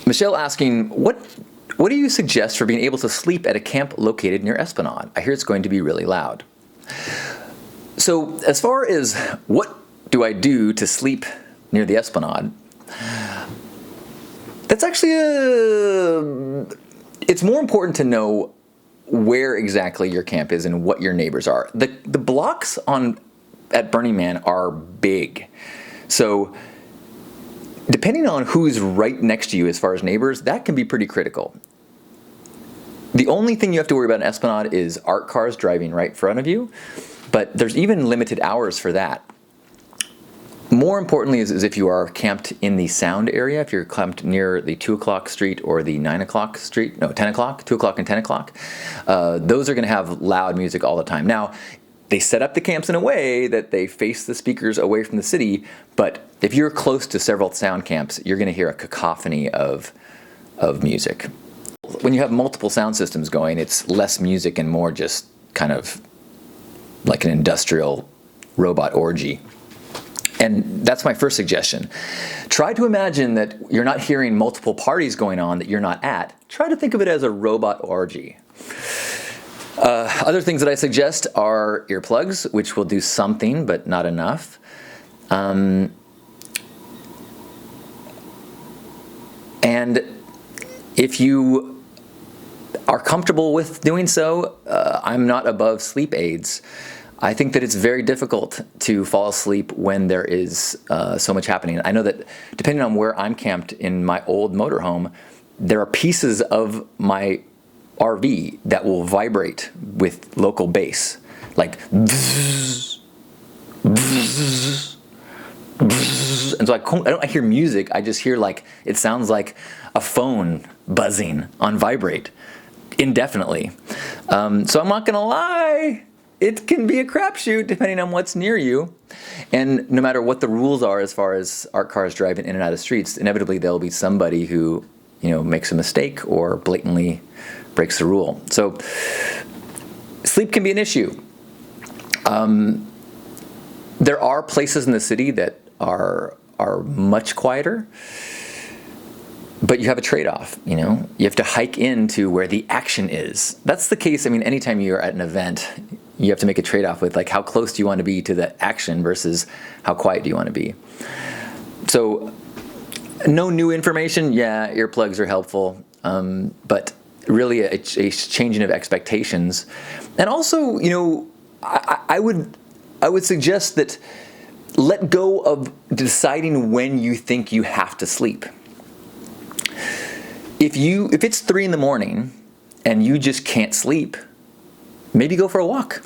Michelle asking, what do you suggest for being able to sleep at a camp located near Esplanade? I hear it's going to be really loud. So as far as what do I do to sleep near the Esplanade, that's actually it's more important to know where exactly your camp is and what your neighbors are. The blocks at Burning Man are big. So depending on who's right next to you as far as neighbors, that can be pretty critical. The only thing you have to worry about in Esplanade is art cars driving right in front of you, but there's even limited hours for that. More importantly is if you are camped in the sound area, if you're camped near the 2 o'clock street or the 9 o'clock street, no, 10 o'clock, 2 o'clock and 10 o'clock, those are going to have loud music all the time. Now, they set up the camps in a way that they face the speakers away from the city, but if you're close to several sound camps, you're going to hear a cacophony of music. When you have multiple sound systems going, it's less music and more just kind of like an industrial robot orgy. And that's my first suggestion. Try to imagine that you're not hearing multiple parties going on that you're not at. Try to think of it as a robot orgy. Other things that I suggest are earplugs, which will do something, but not enough. And if you are comfortable with doing so, I'm not above sleep aids. I think that it's very difficult to fall asleep when there is so much happening. I know that depending on where I'm camped in my old motorhome, there are pieces of my RV that will vibrate with local bass, like bzzz, bzzz, bzzz. And so I hear music, I just hear like, it sounds like a phone buzzing on vibrate indefinitely. So I'm not gonna lie, it can be a crapshoot depending on what's near you. And no matter what the rules are as far as art cars driving in and out of streets, inevitably there'll be somebody who, makes a mistake or blatantly breaks the rule. So sleep can be an issue. There are places in the city that are much quieter, but you have a trade-off, You have to hike into where the action is. That's the case, anytime you're at an event, you have to make a trade-off with how close do you want to be to the action versus how quiet do you want to be. So no new information, yeah, earplugs are helpful, but really a changing of expectations. And also, I would suggest that let go of deciding when you think you have to sleep. If it's 3 in the morning and you just can't sleep, maybe go for a walk.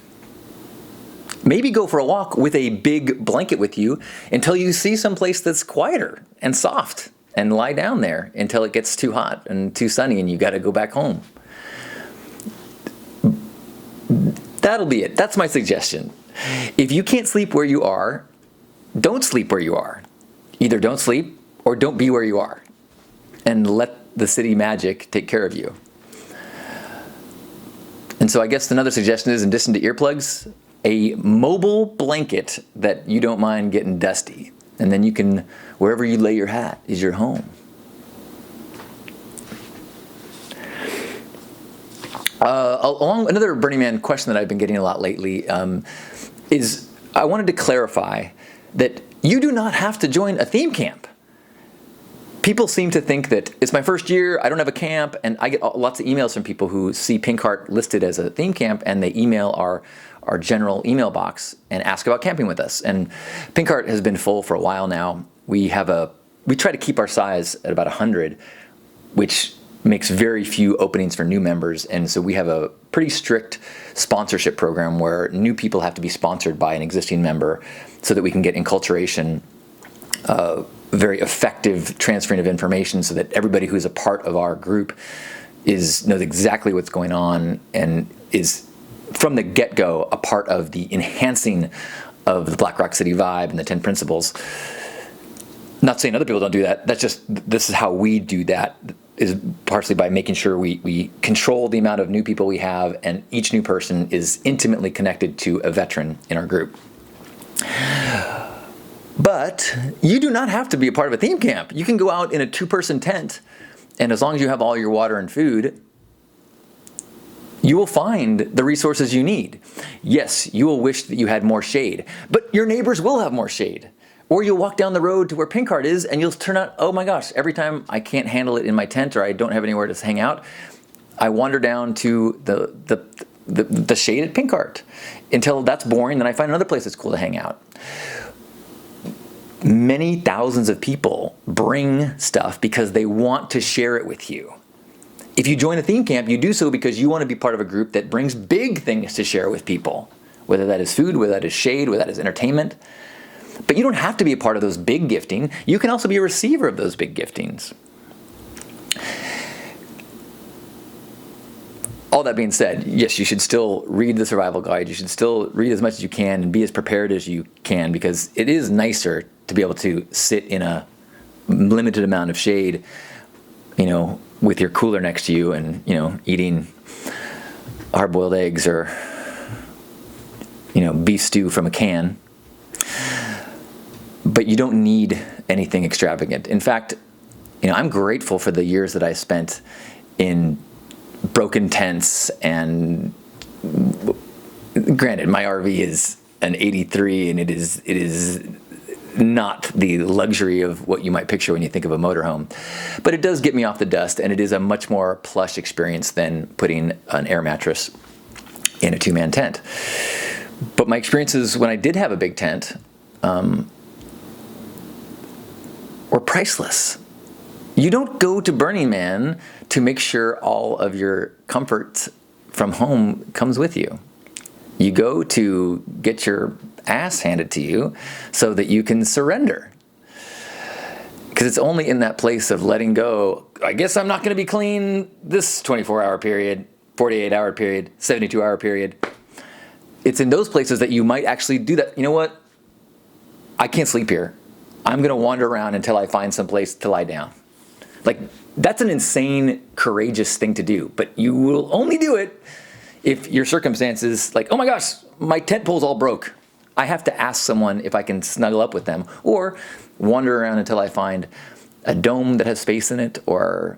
Maybe go for a walk with a big blanket with you until you see someplace that's quieter and soft, and lie down there until it gets too hot and too sunny and you got to go back home. That'll be it. That's my suggestion. If you can't sleep where you are, don't sleep where you are. Either don't sleep or don't be where you are, and let the city magic take care of you. And so I guess another suggestion is, in addition to earplugs, a mobile blanket that you don't mind getting dusty. And then you can, wherever you lay your hat is your home. Along another Burning Man question that I've been getting a lot lately is, I wanted to clarify that you do not have to join a theme camp. People seem to think that it's my first year, I don't have a camp, and I get lots of emails from people who see Pink Heart listed as a theme camp, and they email our general email box and ask about camping with us. And Pink Heart has been full for a while now. We try to keep our size at about 100, which makes very few openings for new members, and so we have a pretty strict sponsorship program where new people have to be sponsored by an existing member so that we can get enculturation, very effective transferring of information, so that everybody who's a part of our group knows exactly what's going on and is from the get-go a part of the enhancing of the Black Rock City vibe and the 10 principles. Not saying other people don't do that. This is how we do that, is partially by making sure we control the amount of new people we have, and each new person is intimately connected to a veteran in our group. But you do not have to be a part of a theme camp. You can go out in a 2-person tent And as long as you have all your water and food, you will find the resources you need. Yes, you will wish that you had more shade, but your neighbors will have more shade. Or you'll walk down the road to where Pinkheart is and you'll turn out, oh my gosh, every time I can't handle it in my tent or I don't have anywhere to hang out, I wander down to the shade at Pinkheart until that's boring, then I find another place that's cool to hang out. Many thousands of people bring stuff because they want to share it with you. If you join a theme camp, you do so because you want to be part of a group that brings big things to share with people, whether that is food, whether that is shade, whether that is entertainment. But you don't have to be a part of those big gifting. You can also be a receiver of those big giftings. All that being said, yes, you should still read the survival guide. You should still read as much as you can and be as prepared as you can, because it is nicer to be able to sit in a limited amount of shade, with your cooler next to you and, eating hard-boiled eggs or, beef stew from a can. But you don't need anything extravagant. In fact, I'm grateful for the years that I spent in broken tents, and granted, my RV is an 83 and it is not the luxury of what you might picture when you think of a motorhome. But it does get me off the dust, and it is a much more plush experience than putting an air mattress in a two-man tent. But my experiences when I did have a big tent were priceless. You don't go to Burning Man to make sure all of your comfort from home comes with you. You go to get your ass handed to you so that you can surrender. Because it's only in that place of letting go, I guess I'm not going to be clean this 24-hour period, 48-hour period, 72-hour period. It's in those places that you might actually do that. You know what? I can't sleep here. I'm going to wander around until I find some place to lie down. Like, that's an insane, courageous thing to do. But you will only do it if your circumstances, like, oh my gosh, my tent pole's all broke. I have to ask someone if I can snuggle up with them, or wander around until I find a dome that has space in it, or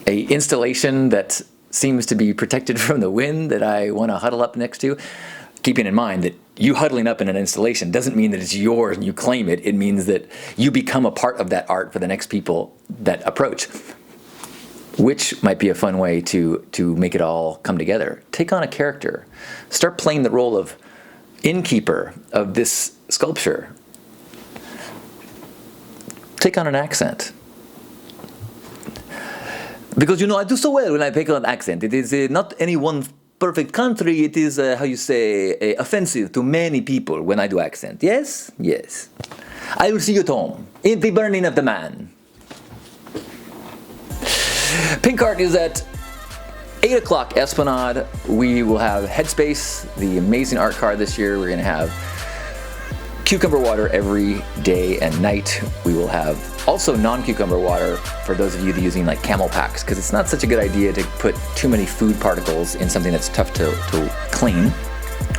a installation that seems to be protected from the wind that I want to huddle up next to. Keeping in mind that you huddling up in an installation doesn't mean that it's yours and you claim it. It means that you become a part of that art for the next people that approach, which might be a fun way to make it all come together. Take on a character. Start playing the role of innkeeper of this sculpture. Take on an accent. Because, I do so well when I take on an accent. It is not any one perfect country. It is, offensive to many people when I do accent. Yes? Yes. I will see you at home, in the Burning of the Man. Pinkheart is at 8 o'clock Esplanade. We will have Headspace, the amazing art card this year. We're going to have cucumber water every day and night. We will have also non-cucumber water for those of you that are using like camel packs, because it's not such a good idea to put too many food particles in something that's tough to clean.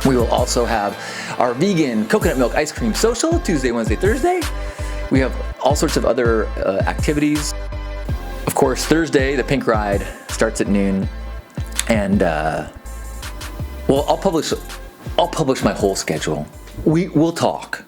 We will also have our vegan coconut milk ice cream social Tuesday, Wednesday, Thursday. We have all sorts of other activities. Of course, Thursday, the Pink Ride starts at noon, and I'll publish my whole schedule. We'll talk.